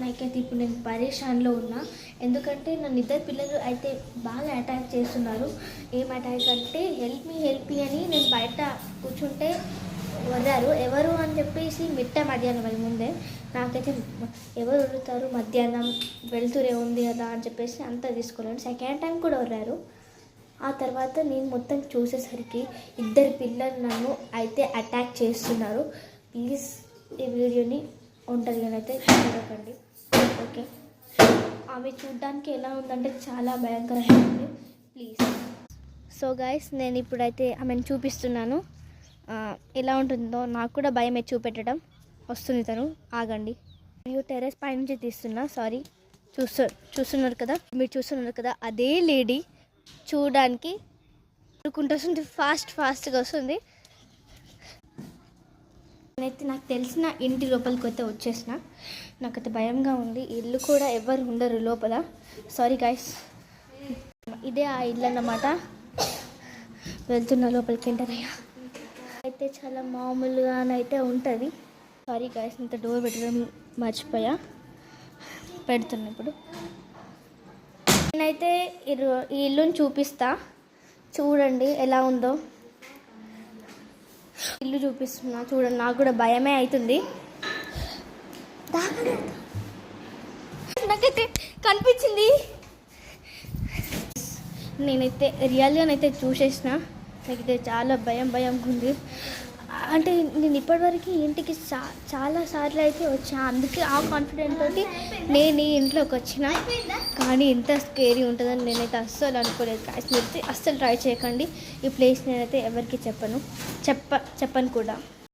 నాకైతే ఇప్పుడు నేను పరేషాన్లో ఉన్నా. ఎందుకంటే నన్ను ఇద్దరు పిల్లలు అయితే బాగా అటాక్ చేస్తున్నారు. ఏం అటాక్ అంటే హెల్ప్ మీ అని నేను బయట కూర్చుంటే వదిలారు. ఎవరు అని చెప్పేసి మధ్యాహ్నం వాళ్ళ ముందే నాకైతే ఎవరు వదులుతారు, మధ్యాహ్నం వెళ్తురే ఉంది కదా అని చెప్పేసి అంతా తీసుకోలేను. సెకండ్ టైం కూడా వదిలారు. ఆ తర్వాత నేను మొత్తం చూసేసరికి ఇద్దరు పిల్లలు నన్ను అయితే అటాక్ చేస్తున్నారు. ప్లీజ్ ఈ వీడియోని ఒంటరిగా అయితే చూడకండి, ఓకే? ఆమె చూడ్డానికి ఎలా ఉందంటే చాలా భయంకరంగా ఉంది, ప్లీజ్. సో గైస్, నేను ఇప్పుడైతే ఆమెను చూపిస్తున్నాను. ఎలా ఉంటుందో నాకు కూడా భయమే చూపెట్టడం. వస్తుంది తను, ఆగండి. నేను టెర్రస్ పై నుంచి తీస్తున్నా, సారీ. చూస్తున్నారు కదా, మీరు చూస్తున్నారు కదా, అదే లేడీ చూడడానికి వస్తుంది, ఫాస్ట్గా వస్తుంది. నేనైతే నాకు తెలిసిన ఇంటి లోపలికి అయితే వచ్చేసిన. నాకైతే భయంగా ఉంది. ఇల్లు కూడా ఎవరు ఉండరు లోపల. సారీ గైస్, ఇదే ఆ ఇల్లు అన్నమాట. వెళ్తున్న లోపలికి ఎంటర్ అయ్యా. అయితే చాలా మామూలుగానైతే ఉంటుంది. సారీ గైస్, ఇంత డోర్ పెట్టడం మర్చిపోయా, పెడుతున్నా ఇప్పుడు. నేనైతే ఈ ఇల్లుని చూపిస్తా, చూడండి ఎలా ఉందో. ఇల్లు చూపిస్తున్నా చూడండి. నాకు కూడా భయమే అవుతుంది. నాకైతే కనిపించింది. నేనైతే రియల్గానైతే చూసేసిన. నాకైతే చాలా భయంగా ఉంది. అంటే నేను ఇప్పటివరకు ఇంటికి చాలా సార్లు అయితే వచ్చా. అందుకే ఆ కాన్ఫిడెంట్ తోటి నేను ఈ ఇంట్లోకి వచ్చిన. కానీ ఇంత స్కేరీ ఉంటుందని నేనైతే అస్సలు అనుకోలేదు. కాస్త మీరు అస్సలు ట్రై చేయకండి. ఈ ప్లేస్ నేనైతే ఎవరికి చెప్పను కూడా.